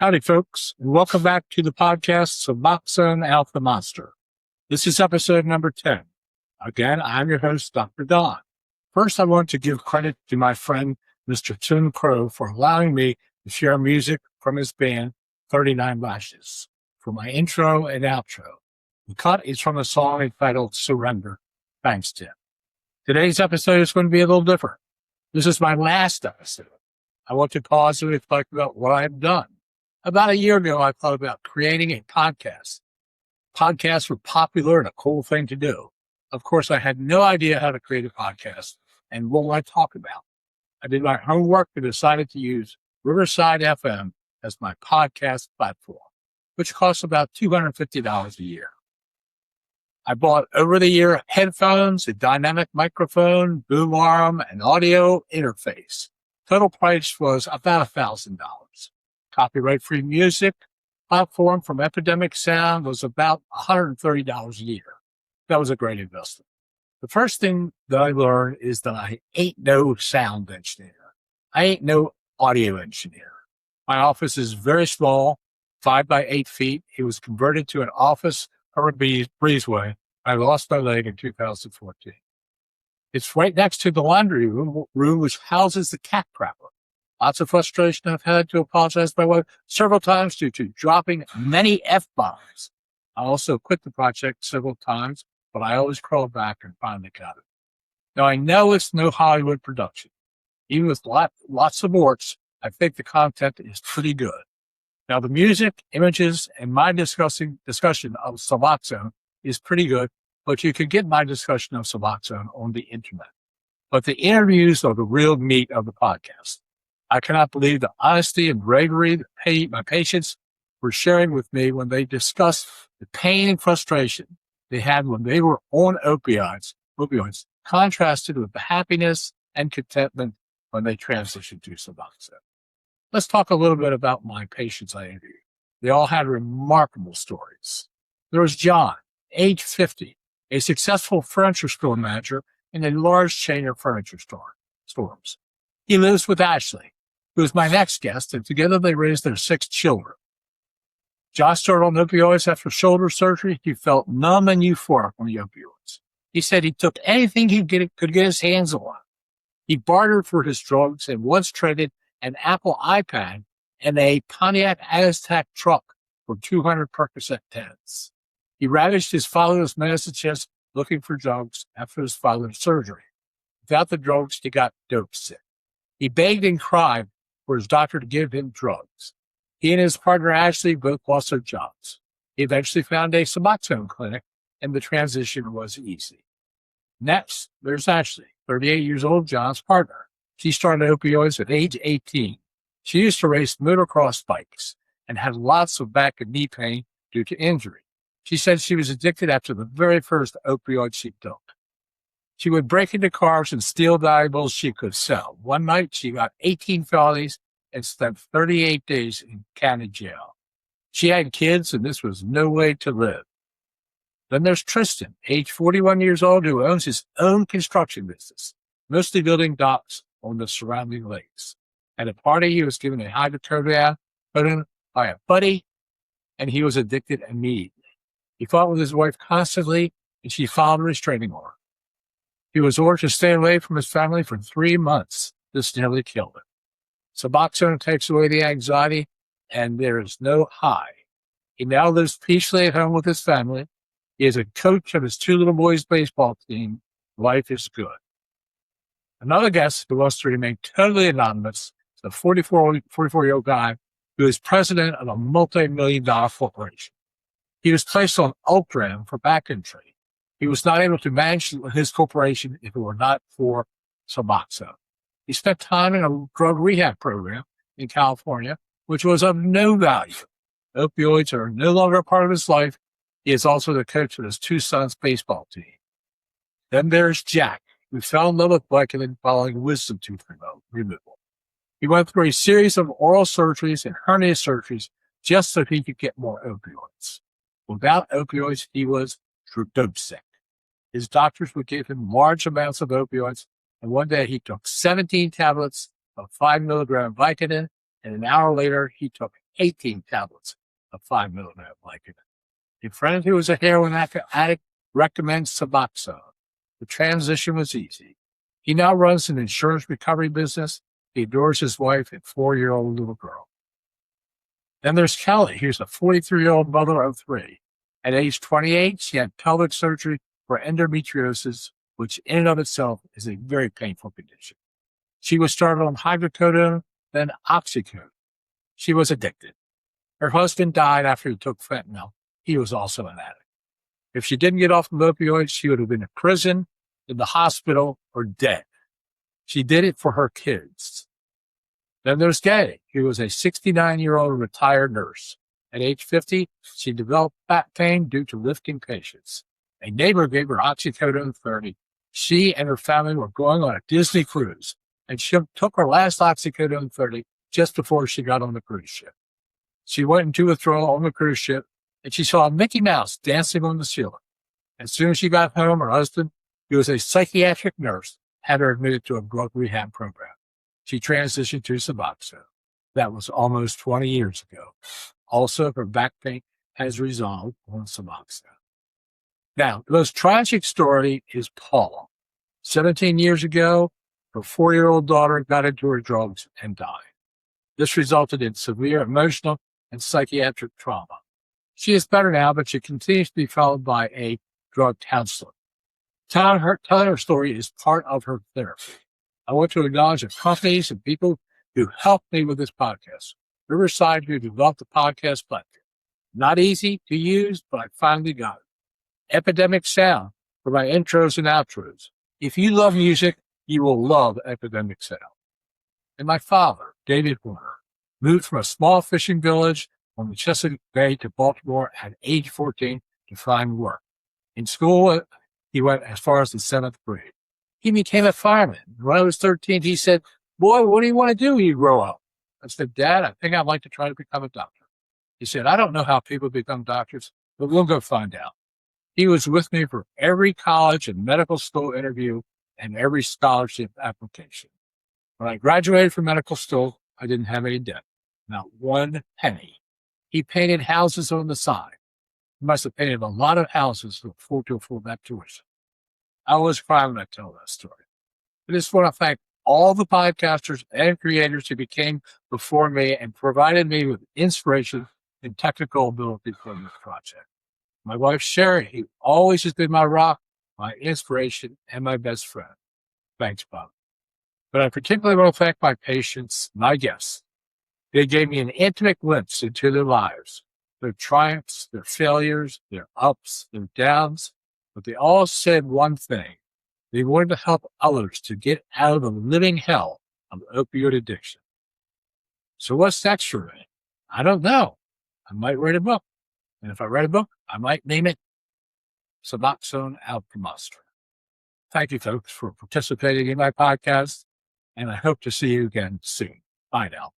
Howdy, folks, and welcome back to the podcast Suboxone Alpha Monster. This is episode number 10. Again, I'm your host, Dr. Don. First, I want to give credit to my friend, Mr. Tim Crow, for allowing me to share music from his band, 39 Lashes, for my intro and outro. The cut is from a song entitled Surrender. Thanks, Tim. Today's episode is going to be a little different. This is my last episode. I want to pause and reflect about what I've done. About a year ago, I thought about creating a podcast. Podcasts were popular and a cool thing to do. Of course, I had no idea how to create a podcast and what would I talk about. I did my homework and decided to use Riverside FM as my podcast platform, which costs about $250 a year. I bought over the year headphones, a dynamic microphone, boom arm, and audio interface. Total price was about $1,000. Copyright-free music platform from Epidemic Sound was about $130 a year. That was a great investment. The first thing that I learned is that I ain't no sound engineer. I ain't no audio engineer. My office is very small, 5 by 8 feet. It was converted to an office over breezeway. I lost my leg in 2014. It's right next to the laundry room which houses the cat crapper. Lots of frustration. I've had to apologize to my wife several times due to dropping many F-bombs. I also quit the project several times, but I always crawled back and finally got it. Now, I know it's no Hollywood production. Even with lots of warts, I think the content is pretty good. Now, the music, images, and my discussion of Suboxone is pretty good, but you can get my discussion of Suboxone on the internet. But the interviews are the real meat of the podcast. I cannot believe the honesty and bravery that my patients were sharing with me when they discussed the pain and frustration they had when they were on opioids, contrasted with the happiness and contentment when they transitioned to Suboxone. Let's talk a little bit about my patients I interviewed. They all had remarkable stories. There was John, age 50, a successful furniture store manager in a large chain of furniture stores. He lives with Ashley, who is my next guest, and together they raised their 6 children. John started on opioids after shoulder surgery. He felt numb and euphoric on the opioids. He said he took anything he could get his hands on. He bartered for his drugs and once traded an Apple iPad and a Pontiac Aztec truck for 200 Percocet 10s. He ravaged his father's medicine chest looking for drugs after his father's surgery. Without the drugs, he got dope sick. He begged and cried for his doctor to give him drugs. He and his partner Ashley both lost their jobs. He eventually found a Suboxone clinic, and the transition was easy. Next, there's Ashley, 38 years old, John's partner. She started opioids at age 18. She used to race motocross bikes and had lots of back and knee pain due to injury. She said she was addicted after the very first opioid she took. She would break into cars and steal valuables she could sell. One night, she got 18 felonies and spent 38 days in county jail. She had kids, and this was no way to live. Then there's Tristan, age 41 years old, who owns his own construction business, mostly building docks on the surrounding lakes. At a party, he was given a hydrocodone by a buddy, and he was addicted immediately. He fought with his wife constantly, and she filed a restraining order. He was ordered to stay away from his family for 3 months. This nearly killed him. Suboxone takes away the anxiety, and there is no high. He now lives peacefully at home with his family. He is a coach of his 2 little boys' baseball team. Life is good. Another guest who wants to remain totally anonymous is a 44-year-old guy who is president of a multi-million-dollar corporation. He was placed on Ultram for back injury. He was not able to manage his corporation if it were not for Suboxone. He spent time in a drug rehab program in California which was of no value. Opioids are no longer a part of his life. He is also the coach of his two sons' baseball team. Then there's Jack, who fell in love with Vicodin following wisdom tooth removal. He went through a series of oral surgeries and hernia surgeries just so he could get more opioids. Without opioids, he was dope sick. His doctors would give him large amounts of opioids, and one day he took 17 tablets of 5 milligram Vicodin, and an hour later he took 18 tablets of 5 milligram Vicodin. A friend who was a heroin addict recommends Suboxone. The transition was easy. He now runs an insurance recovery business. He adores his wife and 4-year-old little girl. Then there's Kelly. He's a 43-year-old mother of 3. At age 28, she had pelvic surgery for endometriosis, which in and of itself is a very painful condition. She was started on hydrocodone, then oxycodone. She was addicted. Her husband died after he took fentanyl. He was also an addict. If she didn't get off of opioids, she would have been in prison, in the hospital, or dead. She did it for her kids. Then there's Gay. He was a 69-year-old retired nurse. At age 50, she developed back pain due to lifting patients. A neighbor gave her oxycodone 30. She and her family were going on a Disney cruise, and she took her last oxycodone 30 just before she got on the cruise ship. She went into withdrawal on the cruise ship, and she saw a Mickey Mouse dancing on the ceiling. As soon as she got home, her husband, who was a psychiatric nurse, had her admitted to a drug rehab program. She transitioned to Suboxone. That was almost 20 years ago. Also, her back pain has resolved on Suboxone. Now, the most tragic story is Paula. 17 years ago, her 4-year-old daughter got into her drugs and died. This resulted in severe emotional and psychiatric trauma. She is better now, but she continues to be followed by a drug counselor. Telling her story is part of her therapy. I want to acknowledge the companies and people who helped me with this podcast. Riverside, who developed the podcast platform. Not easy to use, but I finally got it. Epidemic Sound for my intros and outros. If you love music, you will love Epidemic Sound. And my father, David Warner, moved from a small fishing village on the Chesapeake Bay to Baltimore at age 14 to find work. In school, he went as far as the 7th grade. He became a fireman. When I was 13, he said, "Boy, what do you want to do when you grow up?" I said, "Dad, I think I'd like to try to become a doctor." He said, "I don't know how people become doctors, but we'll go find out." He was with me for every college and medical school interview and every scholarship application. When I graduated from medical school, I didn't have any debt, not one penny. He painted houses on the side. He must have painted a lot of houses to afford that tuition. I always cry when I tell that story. I just want to thank all the podcasters and creators who became before me and provided me with inspiration and technical ability for this project. My wife, Sherry, who always has been my rock, my inspiration, and my best friend. Thanks, Bob. But I particularly want to thank my patients, my guests. They gave me an intimate glimpse into their lives, their triumphs, their failures, their ups, their downs, but they all said one thing. They wanted to help others to get out of the living hell of opioid addiction. So what's next for me? I don't know. I might write a book. And if I write a book, I might name it Suboxone Alchemist. Thank you, folks, for participating in my podcast, and I hope to see you again soon. Bye now.